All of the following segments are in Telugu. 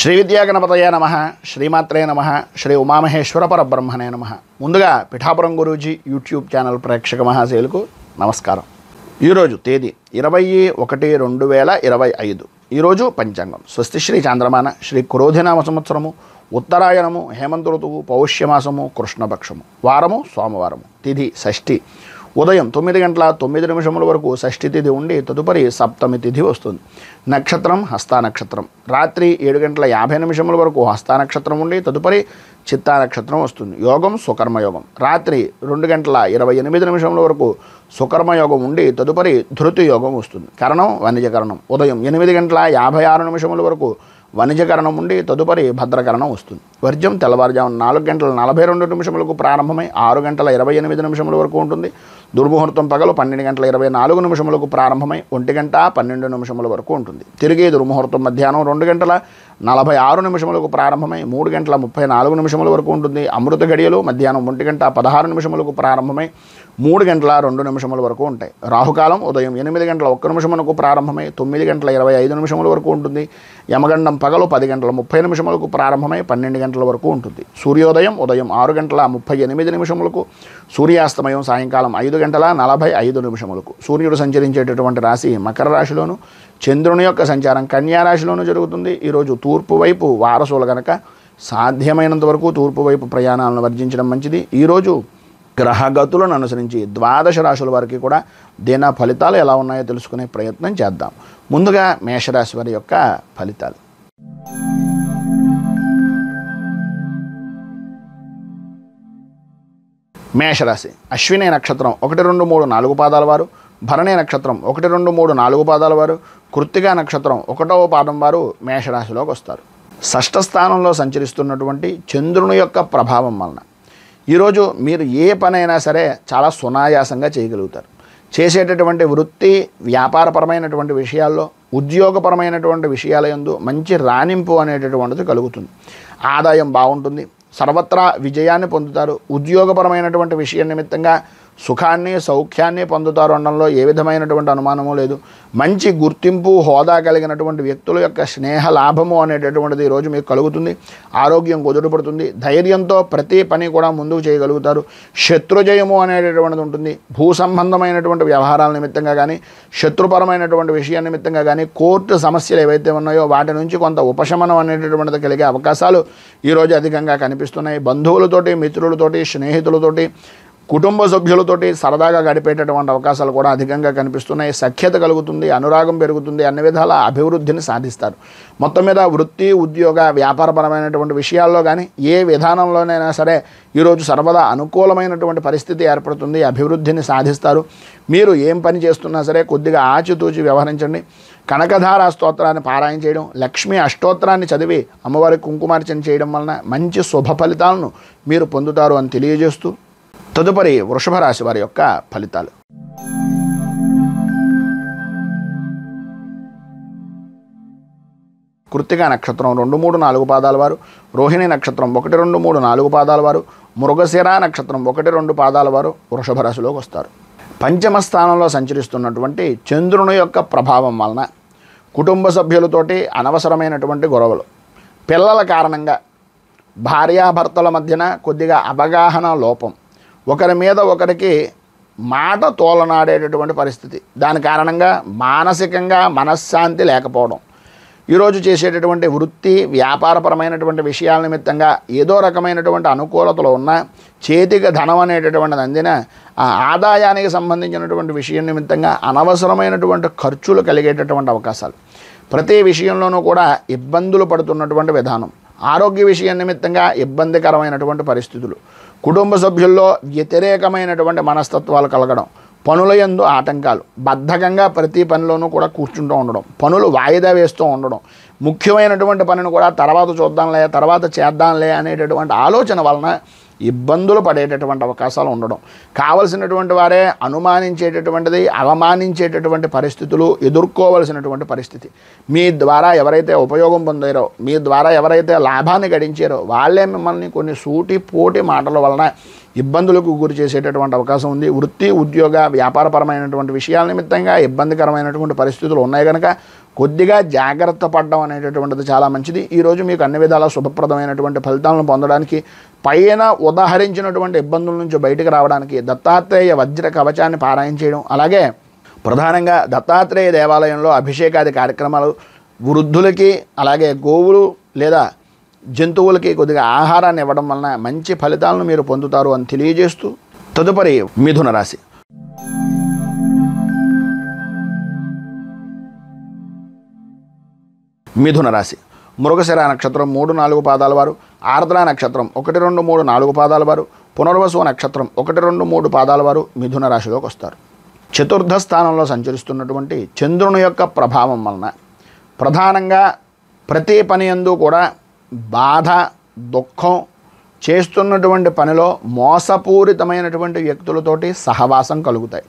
శ్రీ విద్యాగణపతయ నమః, శ్రీమాత్రే నమః, శ్రీ ఉమామహేశ్వర పరబ్రహ్మణే నమః. ముందుగా పిఠాపురం గురూజీ యూట్యూబ్ ఛానల్ ప్రేక్షక మహాశయులకు నమస్కారం. ఈరోజు తేదీ 20/1/2025. ఈరోజు పంచాంగం స్వస్తి శ్రీ చాంద్రమాన శ్రీ క్రోధినామ సంవత్సరము, ఉత్తరాయణము, హేమంత ఋతువు, పౌష్యమాసము, కృష్ణపక్షము, వారము సోమవారము, తిథి షష్ఠి. ఉదయం 9:09 వరకు షష్ఠి తిథి ఉండి తదుపరి సప్తమి తిథి వస్తుంది. నక్షత్రం హస్తా నక్షత్రం. రాత్రి 7:50 వరకు హస్తా నక్షత్రం ఉండి తదుపరి చిత్తా నక్షత్రం వస్తుంది. యోగం సుకర్మయోగం. రాత్రి 2:28 వరకు సుకర్మయోగం ఉండి తదుపరి ధృతి యోగం వస్తుంది. కరణం వణిజకరణం. ఉదయం 8:56 వరకు వణిజకరణం ఉండి తదుపరి భద్రకరణం వస్తుంది. వర్జ్యం తెల్లవారుజామున 4:42 ప్రారంభమై 6:28 వరకు ఉంటుంది. దుర్ముహూర్తం పగలు 12:24 ప్రారంభమై 1:12 వరకు ఉంటుంది. తిరిగి దుర్ముహూర్తం మధ్యాహ్నం 2:46 ప్రారంభమై 3:34 వరకు ఉంటుంది. అమృత గడియలు మధ్యాహ్నం 1:16 ప్రారంభమై 3:02 వరకు ఉంటాయి. రాహుకాలం ఉదయం 8:01 ప్రారంభమై 9:25 వరకు ఉంటుంది. యమగండం పగలు 10:30 ప్రారంభమై 12 వరకు ఉంటుంది. సూర్యోదయం ఉదయం 6:38 సూర్యాస్తమయం సాయంకాలం 5:45 సూర్యుడు సంచరించేటటువంటి రాశి మకర రాశిలోను, చంద్రుని యొక్క సంచారం కన్యా రాశిలోను జరుగుతుంది. ఈరోజు తూర్పు వైపు వారసులు గనక సాధ్యమైనంత వరకు తూర్పు వైపు ప్రయాణాలను వర్జించడం మంచిది. ఈరోజు గ్రహగతులను అనుసరించి 12 రాశుల వారికి కూడా దిన ఫలితాలు ఎలా ఉన్నాయో తెలుసుకునే ప్రయత్నం చేద్దాం. ముందుగా మేషరాశి వారి యొక్క ఫలితాలు. మేషరాశి అశ్విని నక్షత్రం 1, 2, 3, 4 పాదాల వారు, భరణి నక్షత్రం 1, 2, 3, 4 పాదాల వారు, కృత్తికా నక్షత్రం 1వ పాదం వారు మేషరాశిలోకి వస్తారు. షష్ఠ స్థానంలో సంచరిస్తున్నటువంటి చంద్రుని యొక్క ప్రభావం వలన ఈరోజు మీరు ఏ పనైనా సరే చాలా సునాయాసంగా చేయగలుగుతారు. చేసేటటువంటి వృత్తి వ్యాపారపరమైనటువంటి విషయాల్లో, ఉద్యోగపరమైనటువంటి విషయాల యందు మంచి రాణింపు అనేటటువంటిది కలుగుతుంది. ఆదాయం బాగుంటుంది. సర్వత్రా విజయాన్ని పొందుతారు. ఉద్యోగపరమైనటువంటి విషయం నిమిత్తంగా సుఖాన్ని సౌఖ్యాన్ని పొందుతారు అనడంలో ఏ విధమైనటువంటి అనుమానము లేదు. మంచి గుర్తింపు హోదా కలిగినటువంటి వ్యక్తుల యొక్క స్నేహ లాభము అనేటటువంటిది ఈరోజు మీకు కలుగుతుంది. ఆరోగ్యం కుదుటపడుతుంది. ధైర్యంతో ప్రతి పని కూడా ముందుకు చేయగలుగుతారు. శత్రుజయము అనేటటువంటిది ఉంటుంది. భూ సంబంధమైనటువంటి వ్యవహారాల నిమిత్తంగా కానీ, శత్రుపరమైనటువంటి విషయం నిమిత్తంగా కానీ, కోర్టు సమస్యలు ఏవైతే ఉన్నాయో వాటి నుంచి కొంత ఉపశమనం అనేటటువంటిది కలిగే అవకాశాలు ఈరోజు అధికంగా కనిపిస్తున్నాయి. బంధువులతోటి, మిత్రులతోటి, స్నేహితులతోటి, కుటుంబ సభ్యులతోటి సరదాగా గడిపేటటువంటి అవకాశాలు కూడా అధికంగా కనిపిస్తున్నాయి. సఖ్యత కలుగుతుంది. అనురాగం పెరుగుతుంది. అన్ని విధాల అభివృద్ధిని సాధిస్తారు. మొత్తం మీద వృత్తి, ఉద్యోగ, వ్యాపారపరమైనటువంటి విషయాల్లో కానీ ఏ విధానంలోనైనా సరే ఈరోజు సర్వదా అనుకూలమైనటువంటి పరిస్థితి ఏర్పడుతుంది. అభివృద్ధిని సాధిస్తారు. మీరు ఏం పని చేస్తున్నా సరే కొద్దిగా ఆచితూచి వ్యవహరించండి. కనకధార స్తోత్రాన్ని పారాయణ చేయడం, లక్ష్మీ అష్టోత్తరాన్ని చదివి అమ్మవారి కుంకుమార్చన చేయడం వలన మంచి శుభ ఫలితాలను మీరు పొందుతారు అని తెలియజేస్తూ తదుపరి వృషభ రాశి వారి యొక్క ఫలితాలు. కృత్తికా నక్షత్రం 2, 3, 4 పాదాల వారు, రోహిణి నక్షత్రం 1, 2, 3, 4 పాదాల వారు, మృగశిర నక్షత్రం 1, 2 పాదాల వారు వృషభ రాశిలోకి వస్తారు. పంచమ స్థానంలో సంచరిస్తున్నటువంటి చంద్రుని యొక్క ప్రభావం వలన కుటుంబ సభ్యులతోటి అనవసరమైనటువంటి గొడవలు, పిల్లల కారణంగా భార్యాభర్తల మధ్యన కొద్దిగా అవగాహన లోపం, ఒకరి మీద ఒకరికి మాట తోలనాడేటటువంటి పరిస్థితి, దాని కారణంగా మానసికంగా మనశ్శాంతి లేకపోవడం, ఈరోజు చేసేటటువంటి వృత్తి వ్యాపారపరమైనటువంటి విషయాల నిమిత్తంగా ఏదో రకమైనటువంటి అనుకూలతలు ఉన్నా చేతికి ధనం అనేటటువంటిది అందిన ఆ ఆదాయానికి సంబంధించినటువంటి విషయం నిమిత్తంగా అనవసరమైనటువంటి ఖర్చులు కలిగేటటువంటి అవకాశాలు, ప్రతి విషయంలోనూ కూడా ఇబ్బందులు పడుతున్నటువంటి విధానం, ఆరోగ్య విషయం నిమిత్తంగా ఇబ్బందికరమైనటువంటి పరిస్థితులు, కుటుంబ సభ్యుల్లో వ్యతిరేకమైనటువంటి మనస్తత్వాలు కలగడం, పనుల యందు ఆటంకాలు, బద్ధకంగా ప్రతి పనిలోనూ కూడా కూర్చుంటూ ఉండడం, పనులు వాయిదా వేస్తూ ఉండడం, ముఖ్యమైనటువంటి పనిని కూడా తర్వాత చూద్దాంలే, తర్వాత చేద్దాంలే అనేటటువంటి ఆలోచన వలన ఇబ్బందులు పడేటటువంటి అవకాశాలు ఉండడం, కావలసినటువంటి వారే అనుమానించేటటువంటిది, అవమానించేటటువంటి పరిస్థితులు ఎదుర్కోవలసినటువంటి పరిస్థితి, మీ ద్వారా ఎవరైతే ఉపయోగం పొందారో, మీ ద్వారా ఎవరైతే లాభాన్ని గడించారో వాళ్ళే మిమ్మల్ని కొన్ని సూటి పోటీ మాటల వలన ఇబ్బందులకు గురి చేసేటటువంటి అవకాశం ఉంది. వృత్తి, ఉద్యోగ, వ్యాపారపరమైనటువంటి విషయాల నిమిత్తంగా ఇబ్బందికరమైనటువంటి పరిస్థితులు ఉన్నాయి కనుక కొద్దిగా జాగ్రత్త పడడం అనేటటువంటిది చాలా మంచిది. ఈరోజు మీకు అన్ని విధాల శుభప్రదమైనటువంటి ఫలితాలను పొందడానికి, పైన ఉదాహరించినటువంటి ఇబ్బందుల నుంచి బయటకు రావడానికి దత్తాత్రేయ వజ్ర కవచాన్ని పారాయణ చేయడం, అలాగే ప్రధానంగా దత్తాత్రేయ దేవాలయంలో అభిషేకాది కార్యక్రమాలు, వృద్ధులకి అలాగే గోవులు లేదా జంతువులకి కొద్దిగా ఆహారాన్ని ఇవ్వడం వలన మంచి ఫలితాలను మీరు పొందుతారు అని తెలియజేస్తూ, తదుపరి మిథున రాశి. మిథున రాశి మృగశిర నక్షత్రం 3, 4 పాదాల వారు, ఆర్ద్ర నక్షత్రం 1, 2, 3, 4 పాదాల వారు, పునర్వసు నక్షత్రం 1, 2, 3 పాదాల వారు మిథున రాశిలోకి వస్తారు. చతుర్థ స్థానంలో సంచరిస్తున్నటువంటి చంద్రుని యొక్క ప్రభావం వలన ప్రధానంగా ప్రతి పని యందు కూడా బాధ, దుఃఖం, చేస్తున్నటువంటి పనిలో మోసపూరితమైనటువంటి వ్యక్తులతోటి సహవాసం కలుగుతాయి.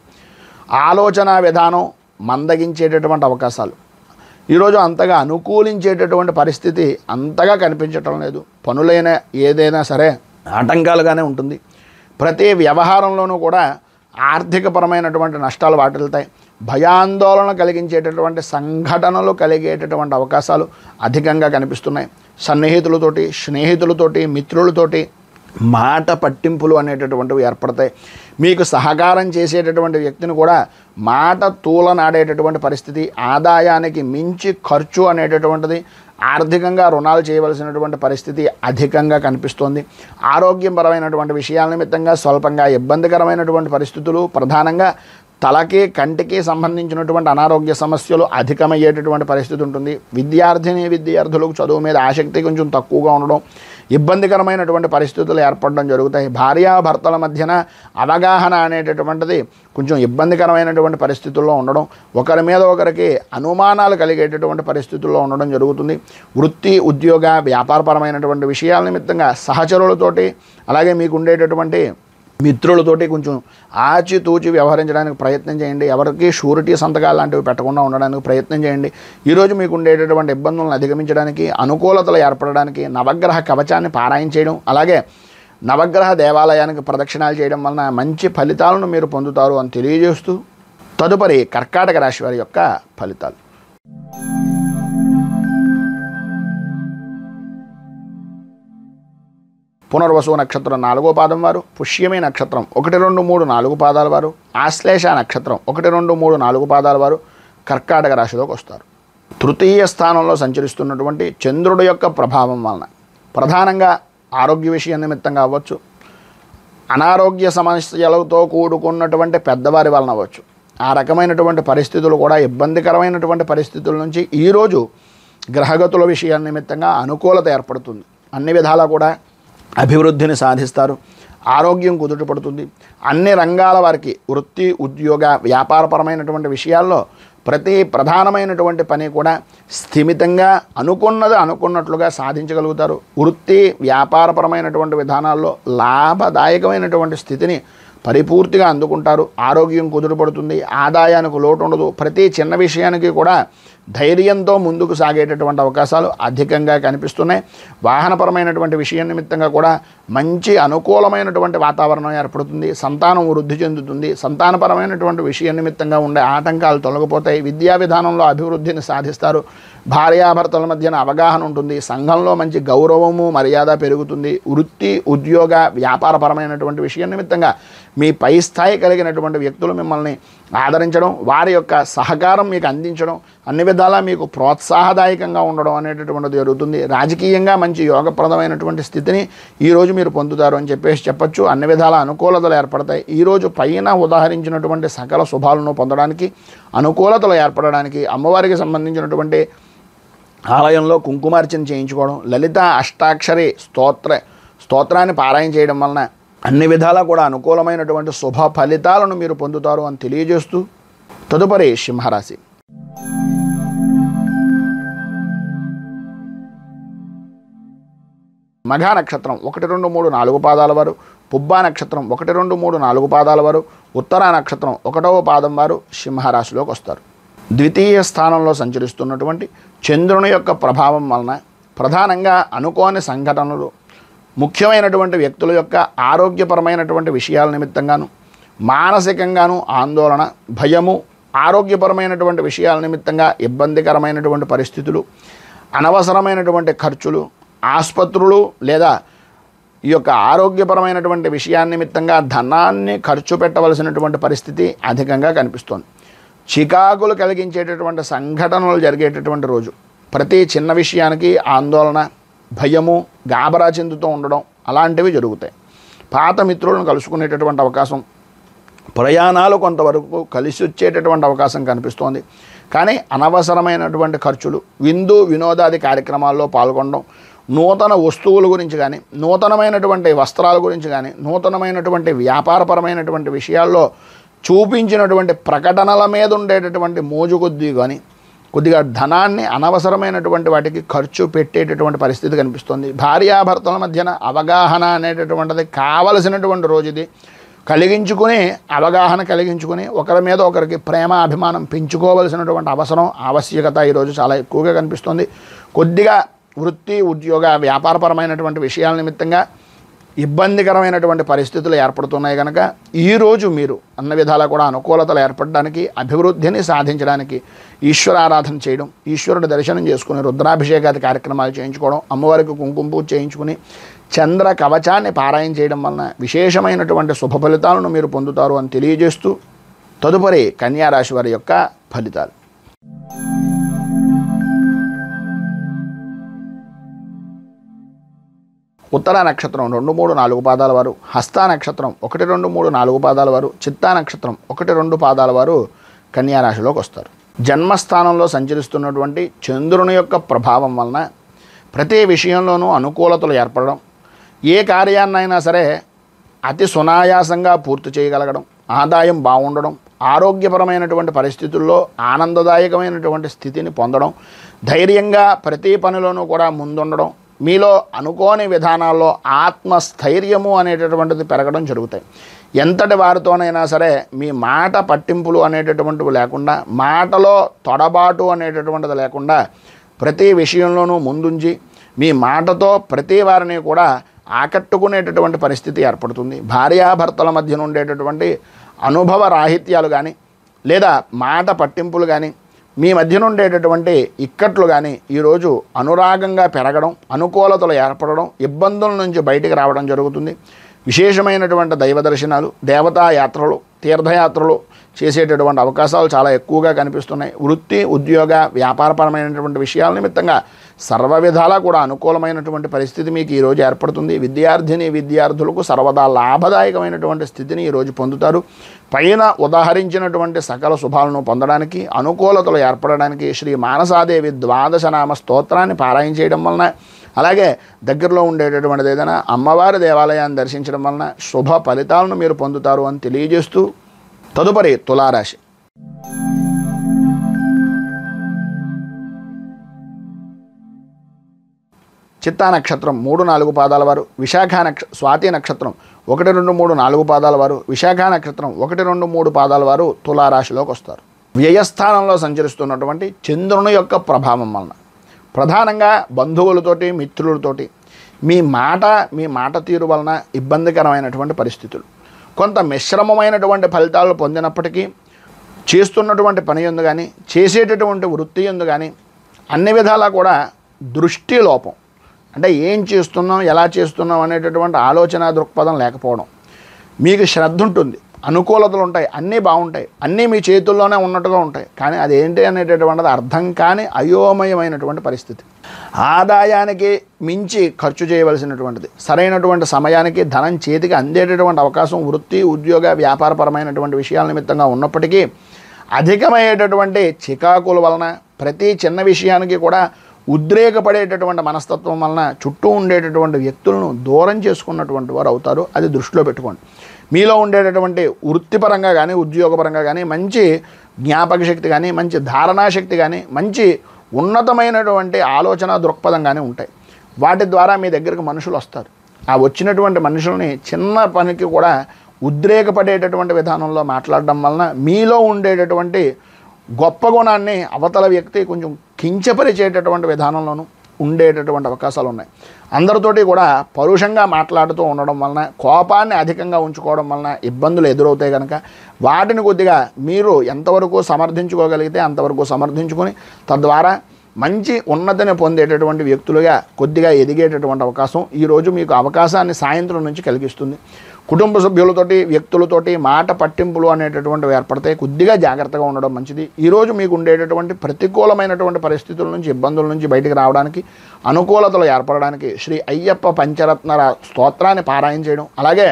ఆలోచన విధానం మందగించేటటువంటి అవకాశాలు, ఈరోజు అంతగా అనుకూలించేటటువంటి పరిస్థితి అంతగా కనిపించటం లేదు. పనులైనా ఏదైనా సరే ఆటంకాలుగానే ఉంటుంది. ప్రతి వ్యవహారంలోనూ కూడా ఆర్థికపరమైనటువంటి నష్టాలు వాటిల్తాయి. భయాందోళన కలిగించేటటువంటి సంఘటనలు కలిగేటటువంటి అవకాశాలు అధికంగా కనిపిస్తున్నాయి. సన్నిహితులతోటి, స్నేహితులతోటి, మిత్రులతోటి మాట పట్టింపులు అనేటటువంటివి ఏర్పడతాయి. మీకు సహకారం చేసేటటువంటి వ్యక్తిని కూడా మాట తూలనాడేటటువంటి పరిస్థితి, ఆదాయానికి మించి ఖర్చు అనేటటువంటిది, ఆర్థికంగా రుణాలు చేయవలసినటువంటి పరిస్థితి అధికంగా కనిపిస్తోంది. ఆరోగ్యపరమైనటువంటి విషయాల నిమిత్తంగా స్వల్పంగా ఇబ్బందికరమైనటువంటి పరిస్థితులు, ప్రధానంగా తలకి కంటికి సంబంధించినటువంటి అనారోగ్య సమస్యలు అధికమయ్యేటటువంటి పరిస్థితి ఉంటుంది. విద్యార్థులకు చదువు మీద ఆసక్తి కొంచెం తక్కువగా ఉండడం, ఇబ్బందికరమైనటువంటి పరిస్థితులు ఏర్పడడం జరుగుతాయి. భార్యాభర్తల మధ్యన అవగాహన అనేటటువంటిది కొంచెం ఇబ్బందికరమైనటువంటి పరిస్థితుల్లో ఉండడం, ఒకరి మీద ఒకరికి అనుమానాలు కలిగేటటువంటి పరిస్థితుల్లో ఉండడం జరుగుతుంది. వృత్తి, ఉద్యోగ, వ్యాపారపరమైనటువంటి విషయాల నిమిత్తంగా సహచరులతోటి అలాగే మీకు ఉండేటటువంటి మిత్రులతోటి కొంచెం ఆచితూచి వ్యవహరించడానికి ప్రయత్నం చేయండి. ఎవరికి షూరిటీ సంతకాలు లాంటివి పెట్టకుండా ఉండడానికి ప్రయత్నం చేయండి. ఈరోజు మీకు ఉండేటటువంటి ఇబ్బందులను అధిగమించడానికి, అనుకూలతలు ఏర్పడడానికి నవగ్రహ కవచాన్ని పారాయణ చేయడం, అలాగే నవగ్రహ దేవాలయానికి ప్రదక్షిణాలు చేయడం వలన మంచి ఫలితాలను మీరు పొందుతారు అని తెలియజేస్తూ, తదుపరి కర్కాటక రాశి వారి యొక్క ఫలితాలు. పునర్వసు నక్షత్రం 4వ పాదం వారు, పుష్యమి నక్షత్రం 1, 2, 3, 4 పాదాల వారు, ఆశ్లేష నక్షత్రం 1, 2, 3, 4 పాదాల వారు కర్కాటక రాశిలోకి వస్తారు. తృతీయ స్థానంలో సంచరిస్తున్నటువంటి చంద్రుడి యొక్క ప్రభావం వలన ప్రధానంగా ఆరోగ్య విషయం నిమిత్తంగా అవ్వచ్చు, అనారోగ్య సమస్యలతో కూడుకున్నటువంటి పెద్దవారి వలన అవ్వచ్చు, ఆ రకమైనటువంటి పరిస్థితులు కూడా ఇబ్బందికరమైనటువంటి పరిస్థితుల నుంచి ఈరోజు గ్రహగతుల విషయాల నిమిత్తంగా అనుకూలత ఏర్పడుతుంది. అన్ని విధాలా కూడా అభివృద్ధిని సాధిస్తారు. ఆరోగ్యం కుదుటపడుతుంది. అన్ని రంగాల వారికి వృత్తి, ఉద్యోగ, వ్యాపారపరమైనటువంటి విషయాల్లో ప్రతి ప్రధానమైనటువంటి పని కూడా స్థిమితంగా అనుకున్నట్లుగా సాధించగలుగుతారు. వృత్తి, వ్యాపారపరమైనటువంటి విధానాల్లో లాభదాయకమైనటువంటి స్థితిని పరిపూర్తిగా అందుకుంటారు. ఆరోగ్యం కుదుటపడుతుంది. ఆదాయానికి లోటు ఉండదు. ప్రతి చిన్న విషయానికి కూడా ధైర్యంతో ముందుకు సాగేటటువంటి అవకాశాలు అధికంగా కనిపిస్తున్నాయి. వాహనపరమైనటువంటి విషయం నిమిత్తంగా కూడా మంచి అనుకూలమైనటువంటి వాతావరణం ఏర్పడుతుంది. సంతానం వృద్ధి చెందుతుంది. సంతానపరమైనటువంటి విషయం నిమిత్తంగా ఉండే ఆటంకాలు తొలగిపోతాయి. విద్యా విధానంలో అభివృద్ధిని సాధిస్తారు. భార్యాభర్తల మధ్యన అవగాహన ఉంటుంది. సంఘంలో మంచి గౌరవము, మర్యాద పెరుగుతుంది. వృత్తి, ఉద్యోగ, వ్యాపారపరమైనటువంటి విషయం నిమిత్తంగా మీ పై స్థాయి కలిగినటువంటి వ్యక్తులు మిమ్మల్ని ఆదరించడం, వారి యొక్క సహకారం మీకు అందించడం, అన్ని విధాలా మీకు ప్రోత్సాహదాయకంగా ఉండడం అనేటటువంటిది జరుగుతుంది. రాజకీయంగా మంచి యోగప్రదమైనటువంటి స్థితిని ఈరోజు మీరు పొందుతారు అని చెప్పచ్చు. అన్ని విధాల అనుకూలతలు ఏర్పడతాయి. ఈరోజు పైన ఉదాహరించినటువంటి సకల శుభాలను పొందడానికి, అనుకూలతలు ఏర్పడడానికి అమ్మవారికి సంబంధించినటువంటి ఆలయంలో కుంకుమార్చన చేయించుకోవడం, లలిత అష్టాక్షరి స్తోత్రాన్ని పారాయణ చేయడం వలన అన్ని విధాలా కూడా అనుకూలమైనటువంటి శుభ ఫలితాలను మీరు పొందుతారు అని తెలియజేస్తూ, తదుపరి సింహరాశి. మఘా నక్షత్రం 1, 2, 3, 4 పాదాల వారు, పుబ్బా నక్షత్రం 1, 2, 3, 4 పాదాల వారు, ఉత్తరా నక్షత్రం 1వ పాదం వారు సింహరాశిలోకి వస్తారు. ద్వితీయ స్థానంలో సంచరిస్తున్నటువంటి చంద్రుని యొక్క ప్రభావం వలన ప్రధానంగా అనుకోని సంఘటనలు, ముఖ్యమైనటువంటి వ్యక్తుల యొక్క ఆరోగ్యపరమైనటువంటి విషయాల నిమిత్తంగాను, మానసికంగాను ఆందోళన, భయము, ఆరోగ్యపరమైనటువంటి విషయాల నిమిత్తంగా ఇబ్బందికరమైనటువంటి పరిస్థితులు, అనవసరమైనటువంటి ఖర్చులు, ఆసుపత్రులు లేదా ఈ యొక్క ఆరోగ్యపరమైనటువంటి విషయాన్ని నిమిత్తంగా ధనాన్ని ఖర్చు పెట్టవలసినటువంటి పరిస్థితి అధికంగా కనిపిస్తోంది. చికాకులు కలిగించేటటువంటి సంఘటనలు జరిగేటటువంటి రోజు. ప్రతి చిన్న విషయానికి ఆందోళన, భయము, గాబరా చెందుతూ ఉండడం అలాంటివి జరుగుతాయి. పాత మిత్రులను కలుసుకునేటటువంటి అవకాశం, ప్రయాణాలు కొంతవరకు కలిసి వచ్చేటటువంటి అవకాశం కనిపిస్తోంది. కానీ అనవసరమైనటువంటి ఖర్చులు, విందు వినోదాది కార్యక్రమాల్లో పాల్గొనడం, నూతన వస్తువుల గురించి కానీ, నూతనమైనటువంటి వస్త్రాల గురించి కానీ, నూతనమైనటువంటి వ్యాపారపరమైనటువంటి విషయాల్లో చూపించినటువంటి ప్రకటనల మీద ఉండేటటువంటి మోజు కొద్దీ కానీ కొద్దిగా ధనాన్ని అనవసరమైనటువంటి వాటికి ఖర్చు పెట్టేటటువంటి పరిస్థితి కనిపిస్తుంది. భార్యాభర్తల మధ్యన అవగాహన అనేటటువంటిది కావలసినటువంటి రోజు ఇది. కలిగించుకుని అవగాహన కలిగించుకుని ఒకరి మీద ఒకరికి ప్రేమ అభిమానం పెంచుకోవలసినటువంటి అవసరం, ఆవశ్యకత ఈరోజు చాలా ఎక్కువగా కనిపిస్తుంది. కొద్దిగా వృత్తి, ఉద్యోగ, వ్యాపారపరమైనటువంటి విషయాల నిమిత్తంగా ఇబ్బందికరమైనటువంటి పరిస్థితులు ఏర్పడుతున్నాయి కనుక ఈరోజు మీరు అన్న విధాలా కూడా అనుకూలతలు ఏర్పడడానికి, అభివృద్ధిని సాధించడానికి ఈశ్వరారాధన చేయడం, ఈశ్వరుడి దర్శనం చేసుకుని రుద్రాభిషేకాది కార్యక్రమాలు చేయించుకోవడం, అమ్మవారికి కుంకుమ పూజ చేయించుకుని చంద్ర కవచాన్ని పారాయణ చేయడం వలన విశేషమైనటువంటి శుభ ఫలితాలను మీరు పొందుతారు అని తెలియజేస్తూ తదుపరి కన్యారాశి వారి యొక్క ఫలితాలు. ఉత్తర నక్షత్రం 2, 3, 4 పాదాల వారు, హస్త నక్షత్రం 1, 2, 3, 4 పాదాల వారు, చిత్తా నక్షత్రం 1, 2 పాదాల వారు కన్యారాశిలోకి వస్తారు. జన్మస్థానంలో సంచరిస్తున్నటువంటి చంద్రుని యొక్క ప్రభావం వలన ప్రతి విషయంలోనూ అనుకూలతలు ఏర్పడడం, ఏ కార్యాన్నైనా సరే అతి సునాయాసంగా పూర్తి చేయగలగడం, ఆదాయం బాగుండడం, ఆరోగ్యపరమైనటువంటి పరిస్థితుల్లో ఆనందదాయకమైనటువంటి స్థితిని పొందడం, ధైర్యంగా ప్రతి పనిలోనూ కూడా ముందుండడం, మీలో అనుకోని విధానాల్లో ఆత్మస్థైర్యము అనేటటువంటిది పెరగడం జరుగుతాయి. ఎంతటి వారితోనైనా సరే మీ మాట పట్టింపులు అనేటటువంటివి లేకుండా, మాటలో తొడబాటు అనేటటువంటిది లేకుండా ప్రతి విషయంలోనూ ముందుంచి మీ మాటతో ప్రతి వారిని కూడా ఆకట్టుకునేటటువంటి పరిస్థితి ఏర్పడుతుంది. భార్యాభర్తల మధ్యన ఉండేటటువంటి అనుభవ రాహిత్యాలు కానీ లేదా మాట పట్టింపులు కానీ, మీ మధ్యన ఉండేటటువంటి ఇక్కట్లు కానీ ఈరోజు అనురాగంగా పెరగడం, అనుకూలతలు ఏర్పడడం, ఇబ్బందుల నుంచి బయటికి రావడం జరుగుతుంది. విశేషమైనటువంటి దైవ దర్శనాలు, దేవతా యాత్రలు, తీర్థయాత్రలు చేసేటటువంటి అవకాశాలు చాలా ఎక్కువగా కనిపిస్తున్నాయి. వృత్తి, ఉద్యోగ, వ్యాపారపరమైనటువంటి విషయాల నిమిత్తంగా సర్వ విధాలా కూడా అనుకూలమైనటువంటి పరిస్థితి మీకు ఈరోజు ఏర్పడుతుంది. విద్యార్థులకు సర్వదా లాభదాయకమైనటువంటి స్థితిని ఈరోజు పొందుతారు. పైన ఉదాహరించినటువంటి సకల శుభాలను పొందడానికి, అనుకూలతలు ఏర్పడడానికి శ్రీ మానసాదేవి 12 నామ స్తోత్రాన్ని పారాయణ చేయడం వలన, అలాగే దగ్గరలో ఉండేటటువంటిది ఏదైనా అమ్మవారి దేవాలయాన్ని దర్శించడం వలన శుభ ఫలితాలను మీరు పొందుతారు అని తెలియజేస్తూ తదుపరి తులారాశి. చిత్తా నక్షత్రం 3, 4 పాదాల వారు, స్వాతి నక్షత్రం 1, 2, 3, 4 పాదాల వారు, విశాఖ నక్షత్రం 1, 2, 3 పాదాల వారు తులారాశిలోకి వస్తారు. వ్యయస్థానంలో సంచరిస్తున్నటువంటి చంద్రుని యొక్క ప్రభావం వలన ప్రధానంగా బంధువులతోటి, మిత్రులతోటి మీ మాట తీరు వలన ఇబ్బందికరమైనటువంటి పరిస్థితులు, కొంత మిశ్రమమైనటువంటి ఫలితాలు పొందినప్పటికీ చేస్తున్నటువంటి పని యందు కానీ, చేసేటటువంటి వృత్తి యందు కానీ అన్ని విధాలా కూడా దృష్టి లోపం, అంటే ఏం చేస్తున్నాం, ఎలా చేస్తున్నాం అనేటటువంటి ఆలోచన దృక్పథం లేకపోవడం. మీకు శ్రద్ధ ఉంటుంది, అనుకూలతలు ఉంటాయి, అన్నీ బాగుంటాయి, అన్నీ మీ చేతుల్లోనే ఉన్నట్టుగా ఉంటాయి, కానీ అదేంటి అనేటటువంటిది అర్థం కాని అయోమయమైనటువంటి పరిస్థితి. ఆదాయానికి మించి ఖర్చు చేయవలసినటువంటిది, సరైనటువంటి సమయానికి ధనం చేతికి అందేటటువంటి అవకాశం వృత్తి, ఉద్యోగ, వ్యాపారపరమైనటువంటి విషయాల నిమిత్తంగా ఉన్నప్పటికీ అధికమయ్యేటటువంటి చికాకుల వలన ప్రతి చిన్న విషయానికి కూడా ఉద్రేకపడేటటువంటి మనస్తత్వం వలన చుట్టూ ఉండేటటువంటి వ్యక్తులను దూరం చేసుకున్నటువంటి వారు అవుతారు. అది దృష్టిలో పెట్టుకోండి. మీలో ఉండేటటువంటి వృత్తిపరంగా కానీ, ఉద్యోగపరంగా కానీ మంచి జ్ఞాపక శక్తి కానీ, మంచి ధారణాశక్తి కానీ, మంచి ఉన్నతమైనటువంటి ఆలోచన దృక్పథం కానీ ఉంటాయి. వాటి ద్వారా మీ దగ్గరకు మనుషులు వస్తారు. ఆ వచ్చినటువంటి మనుషుల్ని చిన్న పనికి కూడా ఉద్రేకపడేటటువంటి విధానంలో మాట్లాడడం వలన మీలో ఉండేటటువంటి గొప్ప గుణాన్ని అవతల వ్యక్తి కొంచెం కించపరిచేటటువంటి విధానంలోనూ, ఉండేటటువంటి అవకాశాలు ఉన్నాయి. అందరితోటి కూడా పరుషంగా మాట్లాడుతూ ఉండడం వలన, కోపాన్ని అధికంగా ఉంచుకోవడం వలన ఇబ్బందులు ఎదురవుతాయి కనుక వాటిని కొద్దిగా మీరు ఎంతవరకు సమర్థించుకోగలిగితే అంతవరకు సమర్థించుకొని తద్వారా మంచి ఉన్నతిని పొందేటటువంటి వ్యక్తులుగా కొద్దిగా ఎదిగేటటువంటి అవకాశం ఈరోజు మీకు అవకాశాన్ని సాయంత్రం నుంచి కలిగిస్తుంది. కుటుంబ సభ్యులతోటి వ్యక్తులతోటి మాట పట్టింపులు అనేటటువంటివి ఏర్పడతాయి. కొద్దిగా జాగ్రత్తగా ఉండడం మంచిది. ఈరోజు మీకు ఉండేటటువంటి ప్రతికూలమైనటువంటి పరిస్థితుల నుంచి, ఇబ్బందుల నుంచి బయటికి రావడానికి, అనుకూలతలు ఏర్పడడానికి శ్రీ అయ్యప్ప పంచరత్న స్తోత్రాన్ని పారాయణ చేయడం, అలాగే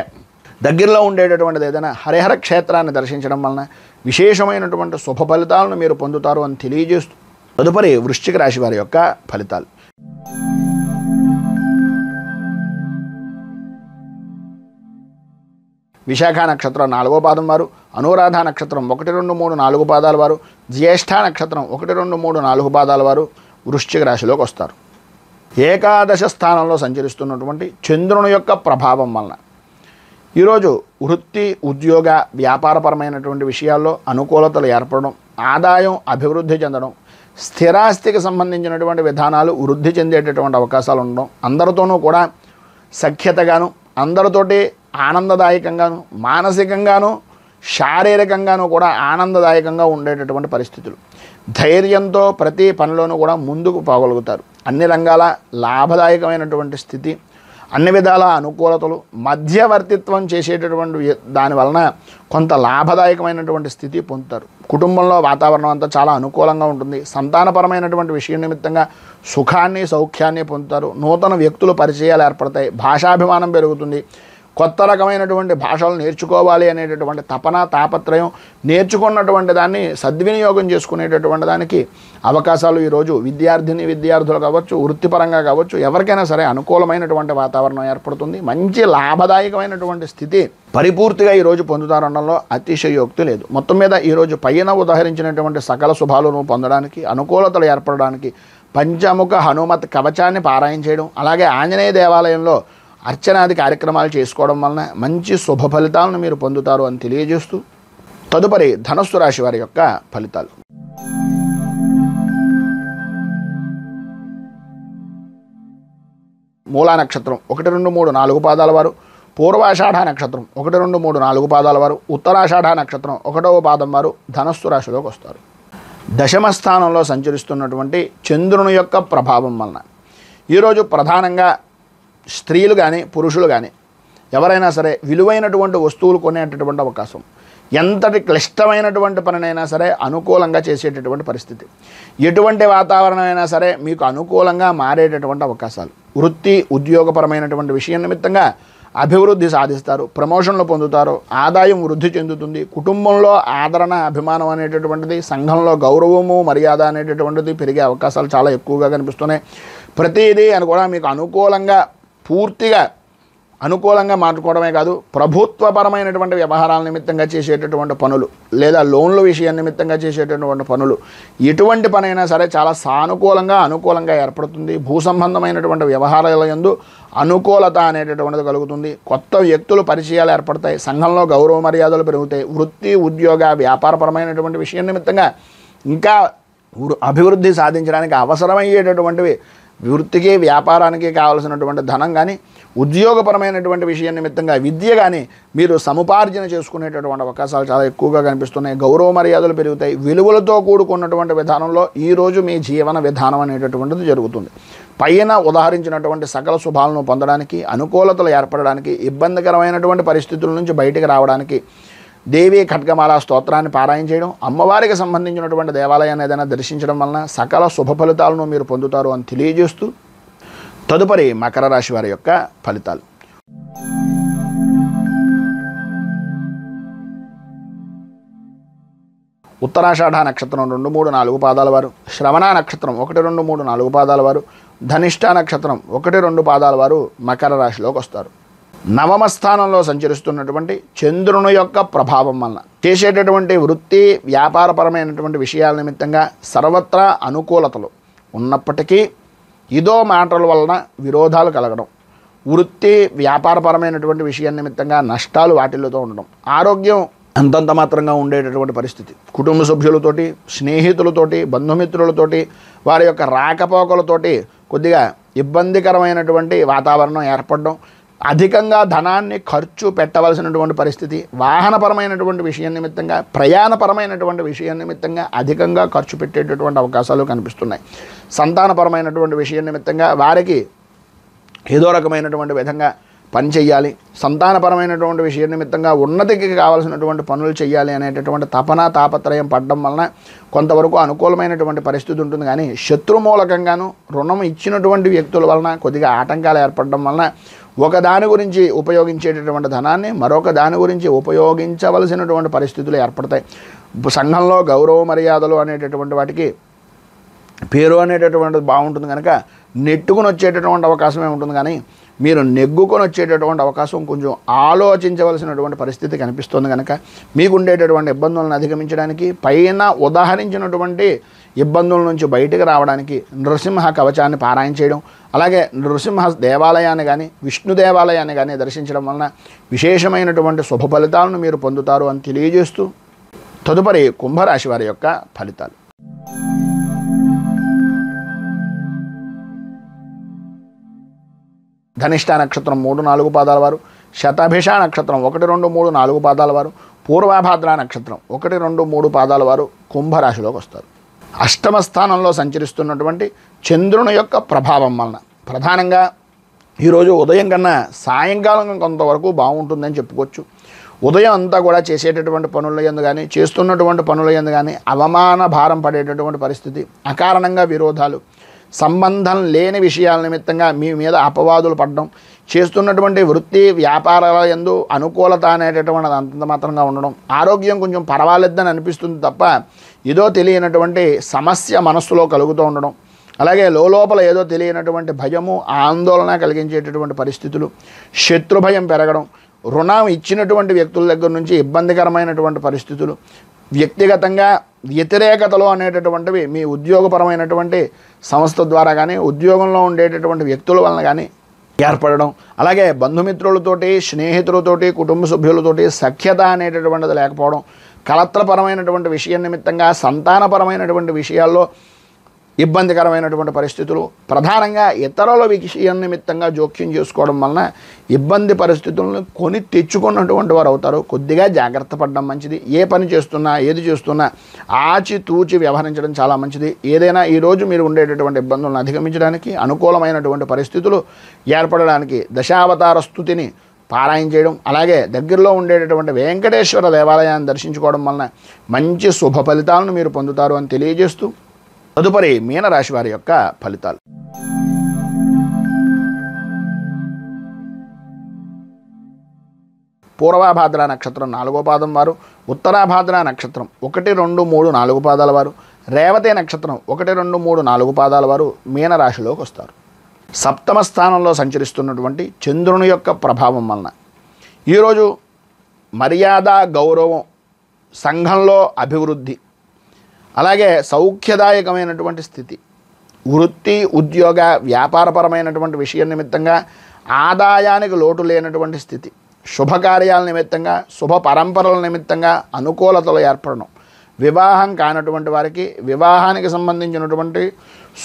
దగ్గరలో ఉండేటటువంటిది ఏదైనా హరిహర క్షేత్రాన్ని దర్శించడం వలన విశేషమైనటువంటి శుభ ఫలితాలను మీరు పొందుతారు అని తెలియజేస్తూ తదుపరి వృశ్చిక రాశి వారి యొక్క ఫలితాలు. విశాఖ నక్షత్రం 4వ పాదం వారు, అనురాధ నక్షత్రం 1, 2, 3, 4 పాదాల వారు, జ్యేష్ఠ నక్షత్రం 1, 2, 3, 4 పాదాల వారు వృశ్చిక రాశిలోకి వస్తారు. ఏకాదశ స్థానంలో సంచరిస్తున్నటువంటి చంద్రుని యొక్క ప్రభావం వలన ఈరోజు వృత్తి, ఉద్యోగ, వ్యాపారపరమైనటువంటి విషయాల్లో అనుకూలతలు ఏర్పడడం, ఆదాయం అభివృద్ధి చెందడం, స్థిరాస్తికి సంబంధించినటువంటి విధానాలు వృద్ధి చెందేటటువంటి అవకాశాలు ఉండడం, అందరితోనూ కూడా సఖ్యతగాను, అందరితోటి ఆనందదాయకంగాను, మానసికంగాను, శారీరకంగాను కూడా ఆనందదాయకంగా ఉండేటటువంటి పరిస్థితులు, ధైర్యంతో ప్రతి పనిలోనూ కూడా ముందుకు పోగలుగుతారు. అన్ని రంగాల లాభదాయకమైనటువంటి స్థితి, అన్ని విధాల అనుకూలతలు, మధ్యవర్తిత్వం చేసేటటువంటి దాని వలన కొంత లాభదాయకమైనటువంటి స్థితి పొందుతారు. కుటుంబంలో వాతావరణం అంతా చాలా అనుకూలంగా ఉంటుంది. సంతానపరమైనటువంటి విషయం నిమిత్తంగా సుఖాన్ని, సౌఖ్యాన్ని పొందుతారు. నూతన వ్యక్తుల పరిచయాలు ఏర్పడతాయి. భాషాభిమానం పెరుగుతుంది. కొత్త రకమైనటువంటి భాషలు నేర్చుకోవాలి అనేటటువంటి తపన, తాపత్రయం, నేర్చుకున్నటువంటి దాన్ని సద్వినియోగం చేసుకునేటటువంటి దానికి అవకాశాలు ఈరోజు విద్యార్థులు కావచ్చు, వృత్తిపరంగా కావచ్చు, ఎవరికైనా సరే అనుకూలమైనటువంటి వాతావరణం ఏర్పడుతుంది. మంచి లాభదాయకమైనటువంటి స్థితి పరిపూర్తిగా ఈరోజు పొందుతారనడంలో అతిశయోక్తి లేదు. మొత్తం మీద ఈరోజు పైన ఉదాహరించినటువంటి సకల శుభాలను పొందడానికి, అనుకూలతలు ఏర్పడడానికి పంచముఖ హనుమత్ కవచాన్ని పారాయణ చేయడం, అలాగే ఆంజనేయ దేవాలయంలో అర్చనాది కార్యక్రమాలు చేసుకోవడం వలన మంచి శుభ ఫలితాలను మీరు పొందుతారు అని తెలియజేస్తూ తదుపరి ధనస్సు రాశి వారి యొక్క ఫలితాలు. మూలా నక్షత్రం 1, 2, 3, 4 పాదాల వారు, పూర్వాషాఢ నక్షత్రం 1, 2, 3, 4 పాదాల వారు, ఉత్తరాషాఢ నక్షత్రం 1వ పాదం వారు ధనస్సు రాశిలోకి వస్తారు. దశమ స్థానంలో సంచరిస్తున్నటువంటి చంద్రుని యొక్క ప్రభావం వలన ఈరోజు ప్రధానంగా స్త్రీలు కానీ, పురుషులు కానీ ఎవరైనా సరే విలువైనటువంటి వస్తువులు కొనేటటువంటి అవకాశం, ఎంతటి క్లిష్టమైనటువంటి పనినైనా సరే అనుకూలంగా చేసేటటువంటి పరిస్థితి, ఎటువంటి వాతావరణం అయినా సరే మీకు అనుకూలంగా మారేటటువంటి అవకాశాలు, వృత్తి, ఉద్యోగపరమైనటువంటి విషయం నిమిత్తంగా అభివృద్ధి సాధిస్తారు, ప్రమోషన్లు పొందుతారు, ఆదాయం వృద్ధి చెందుతుంది, కుటుంబంలో ఆదరణ, అభిమానం అనేటటువంటిది, సంఘంలో గౌరవము, మర్యాద అనేటటువంటిది పెరిగే అవకాశాలు చాలా ఎక్కువగా కనిపిస్తున్నాయి. ప్రతిదీ అని కూడా మీకు అనుకూలంగా, పూర్తిగా అనుకూలంగా మార్చుకోవడమే కాదు, ప్రభుత్వపరమైనటువంటి వ్యవహారాల నిమిత్తంగా చేసేటటువంటి పనులు లేదా లోన్ల విషయం నిమిత్తంగా చేసేటటువంటి పనులు, ఎటువంటి పనైనా సరే చాలా సానుకూలంగా, అనుకూలంగా ఏర్పడుతుంది. భూ సంబంధమైనటువంటి వ్యవహారాల యందు అనుకూలత అనేటటువంటిది కలుగుతుంది. కొత్త వ్యక్తులు పరిచయాలు ఏర్పడతాయి. సంఘంలో గౌరవ మర్యాదలు పెరుగుతాయి. వృత్తి, ఉద్యోగ, వ్యాపారపరమైనటువంటి విషయం నిమిత్తంగా ఇంకా అభివృద్ధి సాధించడానికి అవసరమయ్యేటటువంటివి, వృత్తికి, వ్యాపారానికి కావాల్సినటువంటి ధనం కానీ, ఉద్యోగపరమైనటువంటి విషయం నిమిత్తంగా విద్య కానీ మీరు సముపార్జన చేసుకునేటటువంటి అవకాశాలు చాలా ఎక్కువగా కనిపిస్తున్నాయి. గౌరవ మర్యాదలు పెరుగుతాయి. విలువలతో కూడుకున్నటువంటి విధానంలో ఈరోజు మీ జీవన విధానం అనేటటువంటిది జరుగుతుంది. పైన ఉదాహరించినటువంటి సకల శుభాలను పొందడానికి, అనుకూలతలు ఏర్పడడానికి, ఇబ్బందికరమైనటువంటి పరిస్థితుల నుంచి బయటికి రావడానికి దేవీ ఖడ్గమాల స్తోత్రాన్ని పారాయణ చేయడం, అమ్మవారికి సంబంధించినటువంటి దేవాలయాన్ని ఏదైనా దర్శించడం వలన సకల శుభ ఫలితాలను మీరు పొందుతారు అని తెలియజేస్తూ తదుపరి మకర రాశి వారి యొక్క ఫలితాలు. ఉత్తరాషాఢ నక్షత్రం 2, 3, 4 పాదాల వారు, శ్రవణ నక్షత్రం 1, 2, 3, 4 పాదాల వారు, ధనిష్ఠ నక్షత్రం 1, 2 పాదాల వారు మకర రాశిలోకి వస్తారు. నవమ స్థానంలో సంచరిస్తున్నటువంటి చంద్రుని యొక్క ప్రభావం వలన చేసేటటువంటి వృత్తి, వ్యాపారపరమైనటువంటి విషయాల నిమిత్తంగా సర్వత్రా అనుకూలతలు ఉన్నప్పటికీ ఇదో మాటల వలన విరోధాలు కలగడం, వృత్తి, వ్యాపారపరమైనటువంటి విషయం నిమిత్తంగా నష్టాలు వాటిల్లతో ఉండడం, ఆరోగ్యం అంతంత మాత్రంగా ఉండేటటువంటి పరిస్థితి, కుటుంబ సభ్యులతోటి, స్నేహితులతోటి, బంధుమిత్రులతోటి వారి యొక్క రాకపోకలతోటి కొద్దిగా ఇబ్బందికరమైనటువంటి వాతావరణం ఏర్పడడం, అధికంగా ధనాన్ని ఖర్చు పెట్టవలసినటువంటి పరిస్థితి, వాహనపరమైనటువంటి విషయం నిమిత్తంగా, ప్రయాణపరమైనటువంటి విషయం నిమిత్తంగా అధికంగా ఖర్చు పెట్టేటటువంటి అవకాశాలు కనిపిస్తున్నాయి. సంతానపరమైనటువంటి విషయం నిమిత్తంగా వారికి ఏదో రకమైనటువంటి విధంగా పని చేయాలి, సంతానపరమైనటువంటి విషయం నిమిత్తంగా ఉన్నతికి కావాల్సినటువంటి పనులు చేయాలి అనేటటువంటి తపన తాపత్రయం పడడం వలన కొంతవరకు అనుకూలమైనటువంటి పరిస్థితి ఉంటుంది. కానీ శత్రుమూలకంగాను రుణం ఇచ్చినటువంటి వ్యక్తుల వలన కొద్దిగా ఆటంకాలు ఏర్పడడం వలన ఒకదాని గురించి ఉపయోగించేటటువంటి ధనాన్ని మరొక దాని గురించి ఉపయోగించవలసినటువంటి పరిస్థితులు ఏర్పడతాయి. సంఘంలో గౌరవ మర్యాదలు అనేటటువంటి వాటికి పేరు అనేటటువంటిది బాగుంటుంది కనుక నెట్టుకుని వచ్చేటటువంటి అవకాశమే ఉంటుంది. కానీ మీరు నెగ్గుకొని వచ్చేటటువంటి అవకాశం కొంచెం ఆలోచించవలసినటువంటి పరిస్థితి కనిపిస్తుంది. కనుక మీకు ఉండేటటువంటి ఇబ్బందులను అధిగమించడానికి, పైన ఉదాహరించినటువంటి ఇబ్బందుల నుంచి బయటకు రావడానికి నృసింహ కవచాన్ని పారాయణ చేయడం, అలాగే నృసింహ దేవాలయాన్ని కానీ విష్ణు దేవాలయాన్ని కానీ దర్శించడం వలన విశేషమైనటువంటి శుభ ఫలితాలను మీరు పొందుతారు అని తెలియజేస్తూ తదుపరి కుంభరాశి వారి యొక్క ఫలితాలు. ధనిష్ట నక్షత్రం 3-4 పాదాల వారు, శతభిష నక్షత్రం 1, 2, 3, 4 పాదాల వారు, పూర్వభాద్ర నక్షత్రం 1, 2, 3 పాదాల వారు కుంభరాశిలోకి వస్తారు. అష్టమ స్థానంలో సంచరిస్తున్నటువంటి చంద్రుని యొక్క ప్రభావం వలన ప్రధానంగా ఈరోజు ఉదయం కన్నా సాయంకాలం కొంతవరకు బాగుంటుందని చెప్పుకోవచ్చు. ఉదయం అంతా కూడా చేసేటటువంటి పనుల యందు కానీ చేస్తున్నటువంటి పనుల యందు కానీ అవమాన భారం పడేటటువంటి పరిస్థితి, అకారణంగా విరోధాలు, సంబంధం లేని విషయాల నిమిత్తంగా మీ మీద అపవాదులు పడడం, చేస్తున్నటువంటి వృత్తి వ్యాపారాల యందు అనుకూలత అనేటటువంటిది అంత మాత్రంగా ఉండడం, ఆరోగ్యం కొంచెం పర్వాలేదని అనిపిస్తుంది తప్ప ఏదో తెలియనటువంటి సమస్య మనస్సులో కలుగుతూ ఉండడం, అలాగే లోపల ఏదో తెలియనటువంటి భయము ఆందోళన కలిగించేటటువంటి పరిస్థితులు, శత్రుభయం పెరగడం, రుణం ఇచ్చినటువంటి వ్యక్తుల దగ్గర నుంచి ఇబ్బందికరమైనటువంటి పరిస్థితులు, వ్యక్తిగతంగా వ్యతిరేకతలు అనేటటువంటివి మీ ఉద్యోగపరమైనటువంటి సంస్థ ద్వారా కానీ ఉద్యోగంలో ఉండేటటువంటి వ్యక్తుల వలన కానీ ఏర్పడడం, అలాగే బంధుమిత్రులతోటి స్నేహితులతోటి కుటుంబ సభ్యులతోటి సఖ్యత అనేటటువంటిది లేకపోవడం, కలత్రపరమైనటువంటి విషయం నిమిత్తంగా సంతానపరమైనటువంటి విషయాల్లో ఇబ్బందికరమైనటువంటి పరిస్థితులు, ప్రధానంగా ఇతరుల విషయం నిమిత్తంగా జోక్యం చేసుకోవడం వలన ఇబ్బంది పరిస్థితులను కొని తెచ్చుకున్నటువంటి వారు అవుతారు. కొద్దిగా జాగ్రత్త పడడం మంచిది. ఏ పని చేస్తున్నా ఏది చేస్తున్నా ఆచితూచి వ్యవహరించడం చాలా మంచిది. ఏదైనా ఈరోజు మీరు ఉండేటటువంటి ఇబ్బందులను అధిగమించడానికి, అనుకూలమైనటువంటి పరిస్థితులు ఏర్పడడానికి దశావతార స్తుతిని పారాయణ చేయడం, అలాగే దగ్గరలో ఉండేటటువంటి వెంకటేశ్వర దేవాలయాన్ని దర్శించుకోవడం వలన మంచి శుభ ఫలితాలను మీరు పొందుతారు అని తెలియజేస్తూ తదుపరి మీనరాశి వారి యొక్క ఫలితాలు. పూర్వభాద్ర నక్షత్రం 4వ పాదం వారు, ఉత్తరాభాద్ర నక్షత్రం 1, 2, 3, 4 పాదాల వారు, రేవతి నక్షత్రం 1, 2, 3, 4 పాదాల వారు మీనరాశిలోకి వస్తారు. సప్తమ స్థానంలో సంచరిస్తున్నటువంటి చంద్రుని యొక్క ప్రభావం వలన ఈరోజు మర్యాద గౌరవం, సంఘంలో అభివృద్ధి, అలాగే సౌఖ్యదాయకమైనటువంటి స్థితి, వృత్తి ఉద్యోగ వ్యాపారపరమైనటువంటి విషయం నిమిత్తంగా ఆదాయానికి లోటు లేనటువంటి స్థితి, శుభకార్యాల నిమిత్తంగా శుభ పరంపరల నిమిత్తంగా అనుకూలతలు ఏర్పడడం, వివాహం కానటువంటి వారికి వివాహానికి సంబంధించినటువంటి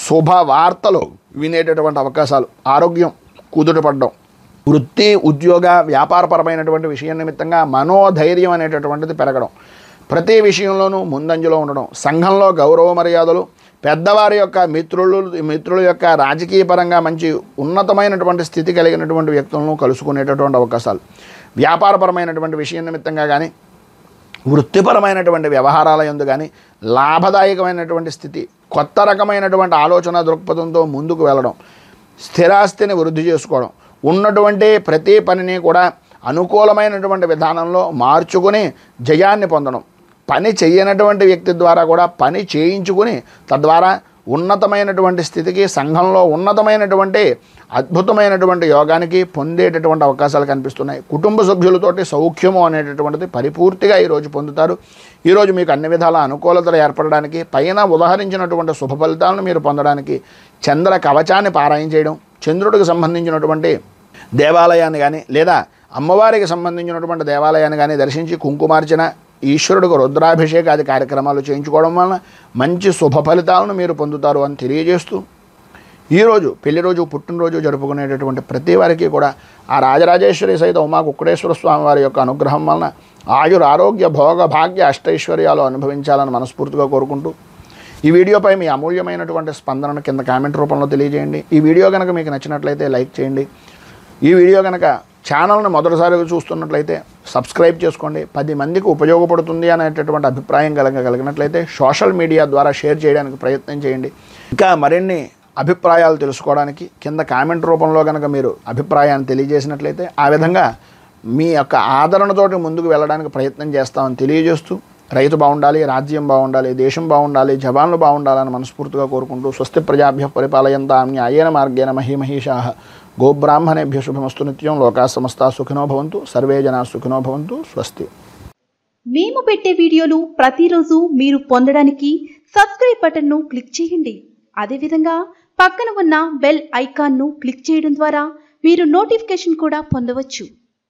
శుభవార్తలు వినేటటువంటి అవకాశాలు, ఆరోగ్యం కుదుటపడడం, వృత్తి ఉద్యోగ వ్యాపారపరమైనటువంటి విషయం నిమిత్తంగా మనోధైర్యం అనేటటువంటిది పెరగడం, ప్రతి విషయంలోనూ ముందంజలో ఉండడం, సంఘంలో గౌరవ మర్యాదలు, పెద్దవారి యొక్క మిత్రుల యొక్క రాజకీయపరంగా మంచి ఉన్నతమైనటువంటి స్థితి కలిగినటువంటి వ్యక్తులను కలుసుకునేటటువంటి అవకాశాలు, వ్యాపారపరమైనటువంటి విషయం నిమిత్తంగా కానీ వృత్తిపరమైనటువంటి వ్యవహారాల యందు కానీ లాభదాయకమైనటువంటి స్థితి, కొత్త రకమైనటువంటి ఆలోచన దృక్పథంతో ముందుకు వెళ్ళడం, స్థిరాస్తిని వృద్ధి చేసుకోవడం, ఉన్నటువంటి ప్రతి పనిని కూడా అనుకూలమైనటువంటి విధానంలో మార్చుకుని జయాన్ని పొందడం, పని చేయనటువంటి వ్యక్తి ద్వారా కూడా పని చేయించుకుని తద్వారా ఉన్నతమైనటువంటి స్థితికి, సంఘంలో ఉన్నతమైనటువంటి అద్భుతమైనటువంటి యోగానికి పొందేటటువంటి అవకాశాలు కనిపిస్తున్నాయి. కుటుంబ సభ్యులతోటి సౌఖ్యము అనేటటువంటిది పరిపూర్తిగా ఈరోజు పొందుతారు. ఈరోజు మీకు అన్ని విధాల అనుకూలతలు ఏర్పడడానికి, పైన ఉదాహరించినటువంటి శుభ ఫలితాలను మీరు పొందడానికి చంద్ర కవచాన్ని పారాయణ చేయడం, చంద్రుడికి సంబంధించినటువంటి దేవాలయాన్ని కానీ లేదా అమ్మవారికి సంబంధించినటువంటి దేవాలయాన్ని కానీ దర్శించి కుంకుమార్చన, ఈశ్వరుడికి రుద్రాభిషేకాది కార్యక్రమాలు చేయించుకోవడం వలన మంచి శుభ ఫలితాలను మీరు పొందుతారు అని తెలియజేస్తూ ఈరోజు పెళ్లి రోజు, పుట్టినరోజు జరుపుకునేటటువంటి ప్రతి వారికి కూడా ఆ రాజరాజేశ్వరి సహిత ఉమా కుక్కుటేశ్వర స్వామి వారి యొక్క అనుగ్రహం వలన ఆయుర ఆరోగ్య భోగ భాగ్య అష్టైశ్వర్యాలు అనుభవించాలని మనస్ఫూర్తిగా కోరుకుంటూ ఈ వీడియోపై మీ అమూల్యమైనటువంటి స్పందనను కింద కామెంట్ రూపంలో తెలియజేయండి. ఈ వీడియో కనుక మీకు నచ్చినట్లయితే లైక్ చేయండి. ఈ వీడియో కనుక ఛానల్ని మొదటిసారిగా చూస్తున్నట్లయితే సబ్స్క్రైబ్ చేసుకోండి. 10 మందికి ఉపయోగపడుతుంది అనేటటువంటి అభిప్రాయం కలిగినట్లయితే సోషల్ మీడియా ద్వారా షేర్ చేయడానికి ప్రయత్నం చేయండి. ఇంకా మరిన్ని అభిప్రాయాలు తెలుసుకోవడానికి కింద కామెంట్ రూపంలో కనుక మీరు అభిప్రాయాన్ని తెలియజేసినట్లయితే ఆ విధంగా మీ యొక్క ఆదరణతోటి ముందుకు వెళ్ళడానికి ప్రయత్నం చేస్తామని తెలియజేస్తూ రైతు బాగుండాలి, రాజ్యం బాగుండాలి, దేశం బాగుండాలి, జవాన్లు బాగుండాలని మనస్ఫూర్తిగా కోరుకుంటూ స్వస్తి ప్రజాభ్యః పరిపాలయంతాం న్యాయేన మార్గేణ మహీమహీషాః గోబ్రాహ్మణేభ్యో శుభమస్తు నిత్యం. లోకా సమస్తా సుఖినో భవంతు, సర్వే జనా సుఖినో భవంతు. స్వస్తి. మేము పెట్టే వీడియోలు ప్రతిరోజు మీరు పొందడానికి సబ్స్క్రైబ్ బటన్ను క్లిక్ చేయండి. అదేవిధంగా పక్కన ఉన్న బెల్ ఐకాన్ను క్లిక్ చేయడం ద్వారా మీరు నోటిఫికేషన్ కూడా పొందవచ్చు.